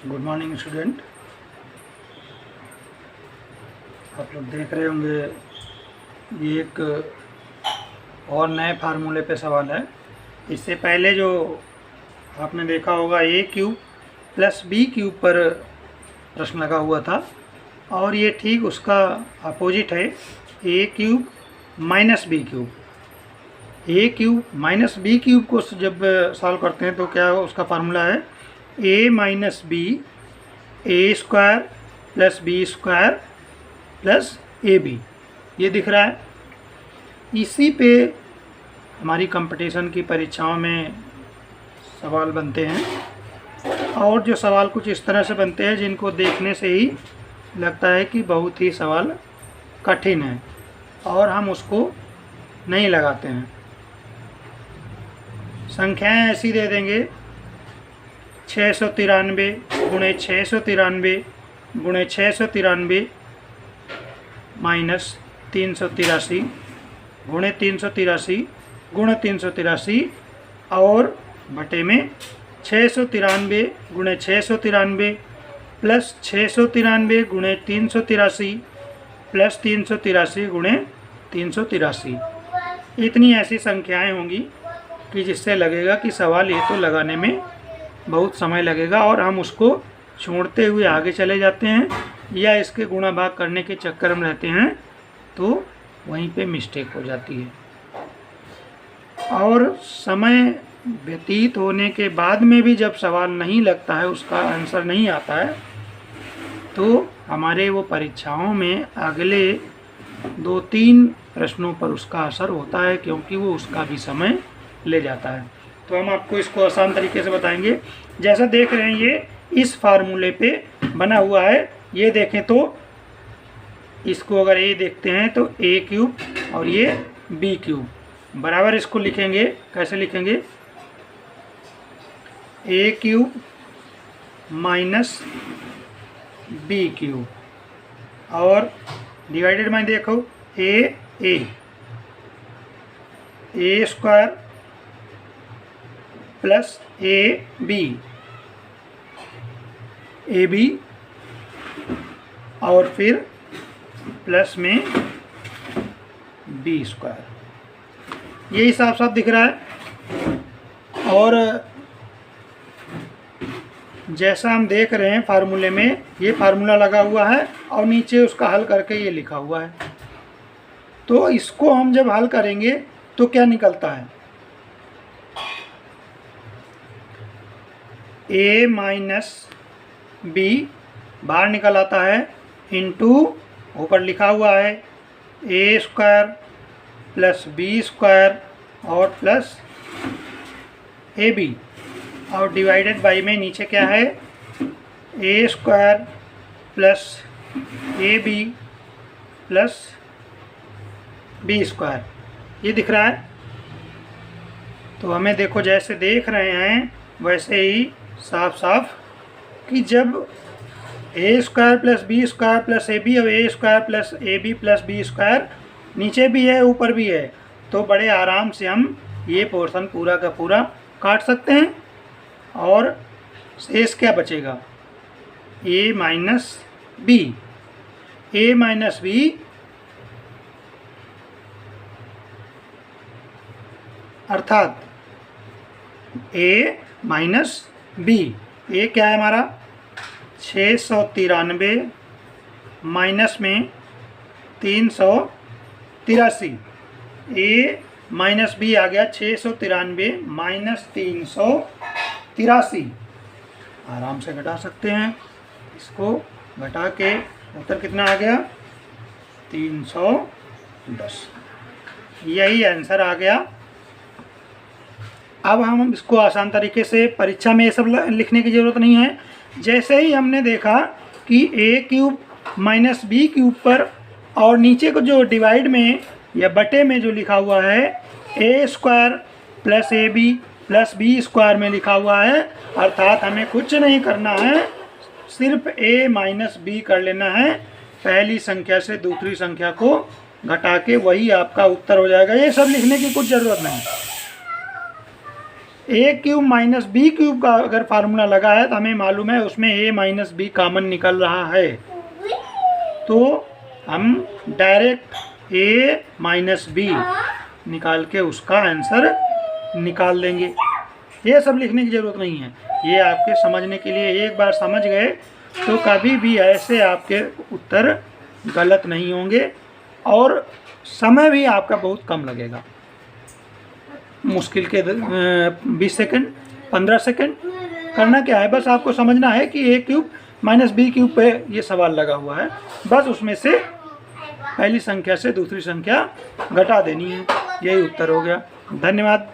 Good morning student. आप लोग देख रहे होंगे ये एक और नए फार्मूले पे सवाल है। इससे पहले जो आपने देखा होगा ए क्यूब प्लस बी क्यूब पर प्रश्न लगा हुआ था और ये ठीक उसका अपोजिट है, ए क्यूब माइनस बी क्यूब। ए क्यूब माइनस बी क्यूब को जब सॉल्व करते हैं तो क्या उसका फार्मूला है A minus B A square plus B square plus A B. ये दिख रहा है। इसी पे हमारी कंपटीशन की परीक्षाओं में सवाल बनते हैं और जो सवाल कुछ इस तरह से बनते हैं जिनको देखने से ही लगता है कि बहुत ही सवाल कठिन है और हम उसको नहीं लगाते हैं। संख्याएं ऐसी दे देंगे 693 गुणे 693 गुणे 693 माइनस 383 गुणे 383 गुणे 383 और बटे में 693 गुणे 693 प्लस 693 गुणे 383 प्लस 383 गुणे 383। इतनी ऐसी संख्याएं होंगी कि जिससे लगेगा कि सवाल ये तो लगाने में बहुत समय लगेगा और हम उसको छोड़ते हुए आगे चले जाते हैं या इसके गुणा भाग करने के चक्कर में रहते हैं तो वहीं पे मिस्टेक हो जाती है। और समय व्यतीत होने के बाद में भी जब सवाल नहीं लगता है, उसका आंसर नहीं आता है, तो हमारे वो परीक्षाओं में अगले 2-3 प्रश्नों पर उसका असर होता है क्योंकि वो उसका भी समय ले जाता है। तो हम आपको इसको आसान तरीके से बताएंगे। जैसा देख रहे हैं ये इस फार्मूले पे बना हुआ है। ये देखें तो इसको अगर ए देखते हैं तो ए क्यूब और ये बी क्यूब बराबर इसको लिखेंगे। कैसे लिखेंगे? ए क्यूब माइनस बी क्यूब और डिवाइडेड में देखो ए स्क्वायर प्लस ए बी और फिर प्लस में बी स्क्वायर। ये हिसाब साफ दिख रहा है। और जैसा हम देख रहे हैं फार्मूले में ये फार्मूला लगा हुआ है और नीचे उसका हल करके ये लिखा हुआ है। तो इसको हम जब हल करेंगे तो क्या निकलता है? ए माइनस बी बाहर निकल आता है इंटू ऊपर लिखा हुआ है A square plus B square और प्लस ए बी और डिवाइडेड बाई में नीचे क्या है A square plus A B plus B square. ये दिख रहा है। तो हमें देखो जैसे देख रहे हैं वैसे ही साफ साफ कि जब A square plus B square plus A B और A square plus A B plus B square नीचे भी है ऊपर भी है तो बड़े आराम से हम ये पोर्शन पूरा का पूरा काट सकते हैं और शेष क्या बचेगा? ए माइनस बी अर्थात ए माइनस बी। ए क्या है हमारा 693 माइनस में 383। ए माइनस बी आ गया 693 माइनस 383। आराम से घटा सकते हैं। इसको घटा के उत्तर कितना आ गया? 310। यही आंसर आ गया। अब हम इसको आसान तरीके से परीक्षा में ये सब लिखने की ज़रूरत नहीं है। जैसे ही हमने देखा कि ए क्यूब माइनस बी क्यूब पर और नीचे को जो डिवाइड में या बटे में जो लिखा हुआ है A square plus A B plus B square में लिखा हुआ है, अर्थात हमें कुछ नहीं करना है, सिर्फ ए माइनस बी कर लेना है। पहली संख्या से दूसरी संख्या को घटा के वही आपका उत्तर हो जाएगा। ये सब लिखने की कुछ ज़रूरत नहीं। ए क्यूब माइनस बी क्यूब का अगर फार्मूला लगा है तो हमें मालूम है उसमें ए माइनस बी कॉमन निकल रहा है, तो हम डायरेक्ट ए माइनस बी निकाल के उसका आंसर निकाल देंगे। ये सब लिखने की ज़रूरत नहीं है, ये आपके समझने के लिए, एक बार समझ गए तो कभी भी ऐसे आपके उत्तर गलत नहीं होंगे और समय भी आपका बहुत कम लगेगा। मुश्किल के 20 सेकंड 15 सेकंड करना क्या है, बस आपको समझना है कि ए क्यूब माइनस बी क्यूब पे ये सवाल लगा हुआ है, बस उसमें से पहली संख्या से दूसरी संख्या घटा देनी है, यही उत्तर हो गया। धन्यवाद।